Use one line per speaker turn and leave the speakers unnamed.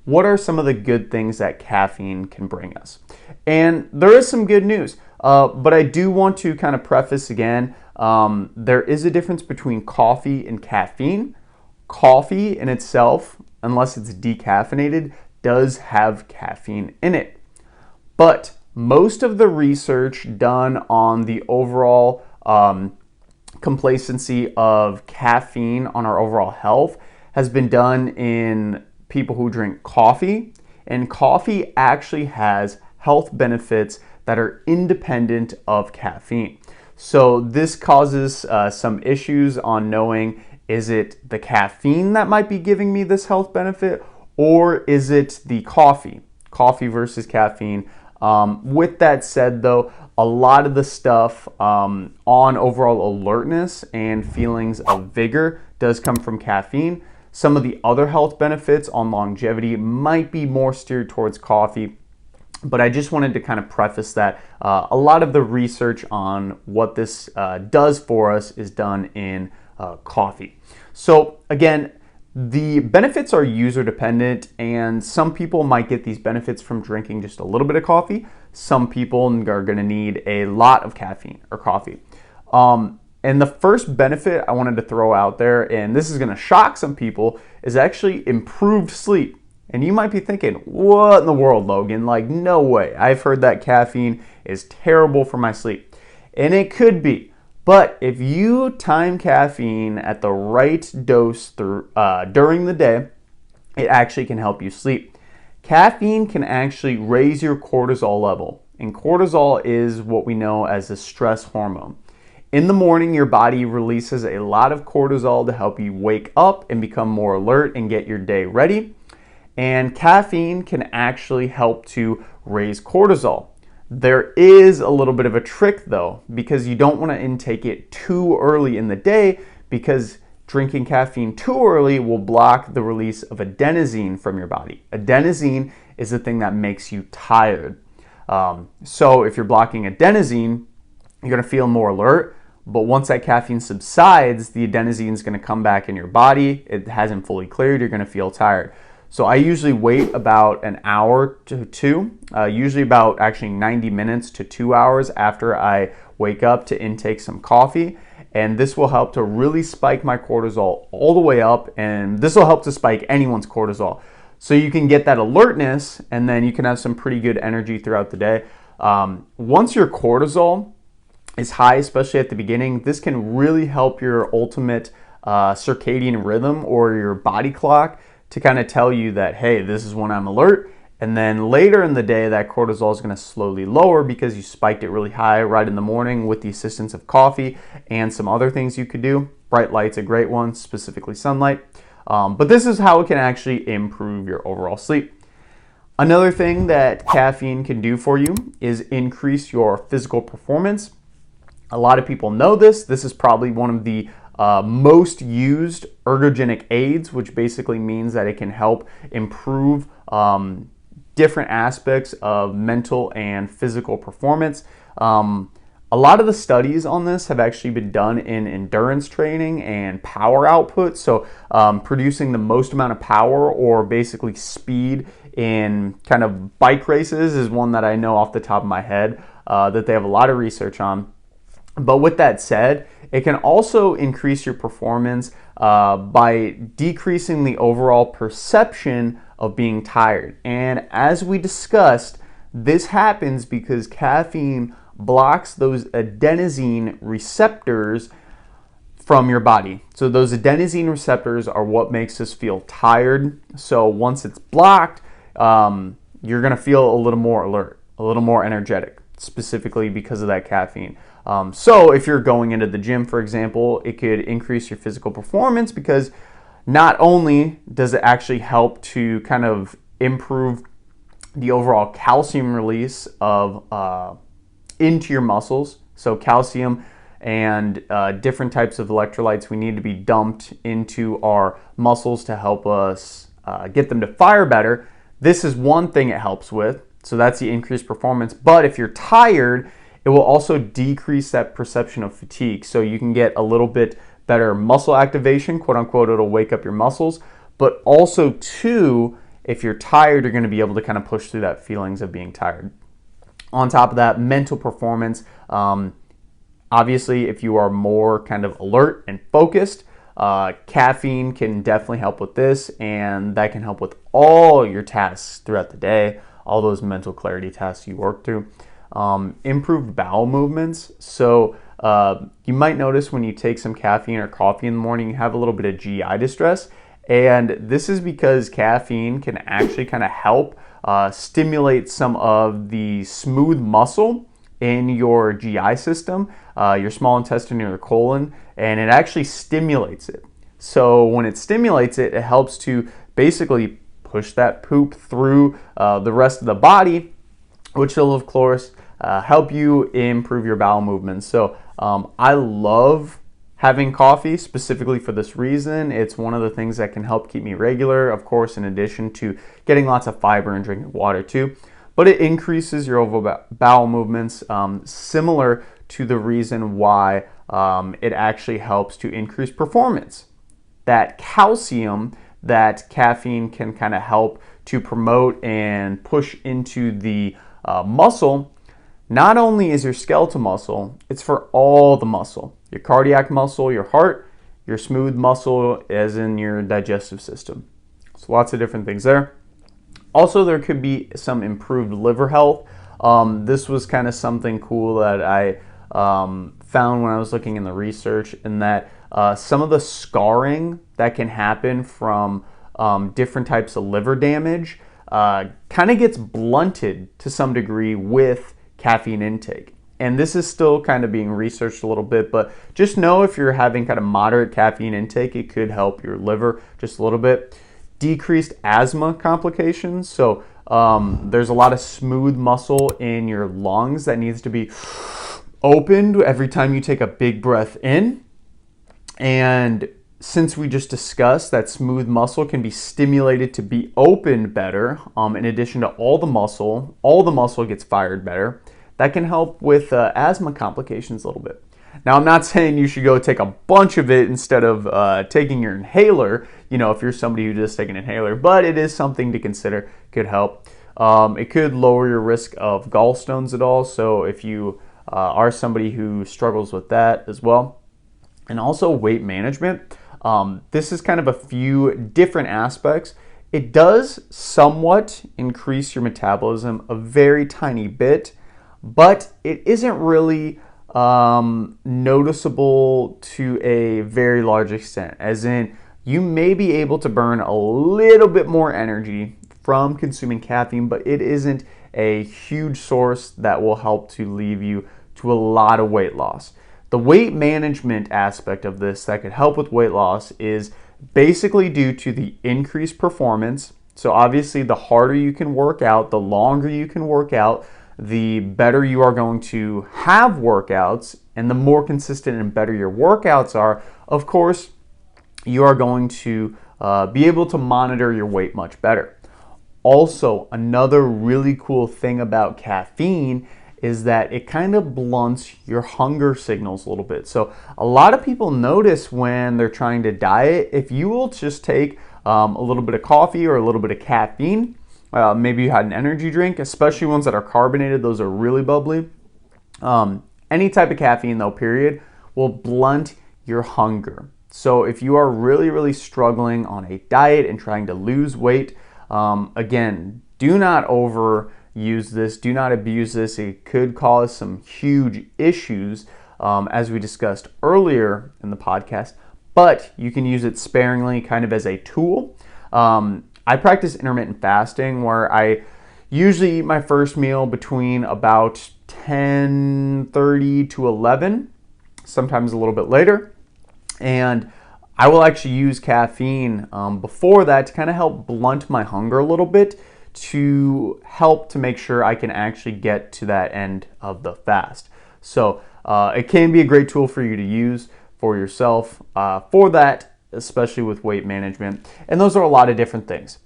what are some of the good things that caffeine can bring us? And there is some good news, but I do want to kind of preface again, there is a difference between coffee and caffeine. Coffee in itself, unless it's decaffeinated, does have caffeine in it. But most of the research done on the overall complacency of caffeine on our overall health has been done in people who drink coffee, and coffee actually has health benefits that are independent of caffeine. So this causes some issues on knowing, is it the caffeine that might be giving me this health benefit, or is it the coffee versus caffeine? With that said though, a lot of the stuff on overall alertness and feelings of vigor does come from caffeine. Some of the other health benefits on longevity might be more steered towards coffee, but I just wanted to kind of preface that a lot of the research on what this does for us is done in coffee. So again, the benefits are user dependent, and some people might get these benefits from drinking just a little bit of coffee. Some people are going to need a lot of caffeine or coffee. And the first benefit I wanted to throw out there, and this is going to shock some people, is actually improved sleep. And you might be thinking, what in the world, Logan? Like, no way. I've heard that caffeine is terrible for my sleep. And it could be. But if you time caffeine at the right dose during the day, it actually can help you sleep. Caffeine can actually raise your cortisol level. And cortisol is what we know as a stress hormone. In the morning, your body releases a lot of cortisol to help you wake up and become more alert and get your day ready. And caffeine can actually help to raise cortisol. There is a little bit of a trick though, because you don't want to intake it too early in the day, because drinking caffeine too early will block the release of adenosine from your body. Adenosine is the thing that makes you tired. So if you're blocking adenosine, you're going to feel more alert. But once that caffeine subsides, the adenosine is going to come back in your body. It hasn't fully cleared. You're going to feel tired. So I usually wait about an hour to two, usually about actually 90 minutes to 2 hours after I wake up to intake some coffee. And this will help to really spike my cortisol all the way up. And this will help to spike anyone's cortisol. So you can get that alertness, and then you can have some pretty good energy throughout the day. Once your cortisol is high, especially at the beginning, this can really help your ultimate circadian rhythm or your body clock to kind of tell you that, hey, this is when I'm alert. And then later in the day, that cortisol is going to slowly lower because you spiked it really high right in the morning with the assistance of coffee and some other things you could do. Bright light's a great one, specifically sunlight. But this is how it can actually improve your overall sleep. Another thing that caffeine can do for you is increase your physical performance. A lot of people know this. This is probably one of the most used ergogenic aids, which basically means that it can help improve different aspects of mental and physical performance. A lot of the studies on this have actually been done in endurance training and power output. So producing the most amount of power, or basically speed, in kind of bike races is one that I know off the top of my head that they have a lot of research on. But with that said, it can also increase your performance by decreasing the overall perception of being tired. And as we discussed, this happens because caffeine blocks those adenosine receptors from your body. So those adenosine receptors are what makes us feel tired. So once it's blocked, you're going to feel a little more alert, a little more energetic, specifically because of that caffeine. So if you're going into the gym, for example, it could increase your physical performance, because not only does it actually help to kind of improve the overall calcium release of into your muscles. So calcium and different types of electrolytes we need to be dumped into our muscles to help us get them to fire better. This is one thing it helps with. So that's the increased performance. But if you're tired, it will also decrease that perception of fatigue. So you can get a little bit better muscle activation, quote unquote. It'll wake up your muscles. But also too, if you're tired, you're going to be able to kind of push through that feelings of being tired. On top of that, mental performance. Obviously, if you are more kind of alert and focused, caffeine can definitely help with this, and that can help with all your tasks throughout the day, all those mental clarity tasks you work through. Improved bowel movements. So you might notice when you take some caffeine or coffee in the morning, you have a little bit of GI distress. And this is because caffeine can actually kind of help stimulate some of the smooth muscle in your GI system, your small intestine, your colon, and it actually stimulates it. So when it stimulates it, it helps to basically push that poop through the rest of the body, which will, of course, help you improve your bowel movements. So I love having coffee specifically for this reason. It's one of the things that can help keep me regular, of course, in addition to getting lots of fiber and drinking water too. But it increases your overall bowel movements, similar to the reason why it actually helps to increase performance. That calcium that caffeine can kind of help to promote and push into the muscle, not only is your skeletal muscle, it's for all the muscle. Your cardiac muscle, your heart, your smooth muscle, as in your digestive system. So lots of different things there. Also, there could be some improved liver health. This was kind of something cool that I found when I was looking in the research, in that some of the scarring that can happen from different types of liver damage kind of gets blunted to some degree with caffeine intake. And this is still kind of being researched a little bit, but just know if you're having kind of moderate caffeine intake, it could help your liver just a little bit. Decreased asthma complications. So there's a lot of smooth muscle in your lungs that needs to be opened every time you take a big breath in. And since we just discussed that smooth muscle can be stimulated to be opened better, in addition to all the muscle gets fired better. That can help with asthma complications a little bit. Now, I'm not saying you should go take a bunch of it instead of taking your inhaler, if you're somebody who just take an inhaler, but it is something to consider. Could help. It could lower your risk of gallstones at all, so if you are somebody who struggles with that as well. And also weight management. This is kind of a few different aspects. It does somewhat increase your metabolism a very tiny bit, but it isn't really noticeable to a very large extent, as in you may be able to burn a little bit more energy from consuming caffeine, but it isn't a huge source that will help to leave you to a lot of weight loss. The weight management aspect of this that could help with weight loss is basically due to the increased performance. So obviously the harder you can work out, the longer you can work out, the better you are going to have workouts, and the more consistent and better your workouts are, of course, you are going to be able to monitor your weight much better. Also, another really cool thing about caffeine is that it kind of blunts your hunger signals a little bit. So a lot of people notice when they're trying to diet, if you will just take a little bit of coffee or a little bit of caffeine, maybe you had an energy drink, especially ones that are carbonated, those are really bubbly. Any type of caffeine though, period, will blunt your hunger. So if you are really, really struggling on a diet and trying to lose weight, again, do not overuse this, do not abuse this. It could cause some huge issues, as we discussed earlier in the podcast, but you can use it sparingly, kind of as a tool. I practice intermittent fasting, where I usually eat my first meal between about 10:30 to 11, sometimes a little bit later. And I will actually use caffeine before that to kind of help blunt my hunger a little bit, to help to make sure I can actually get to that end of the fast. So it can be a great tool for you to use for yourself for that, especially with weight management. And those are a lot of different things.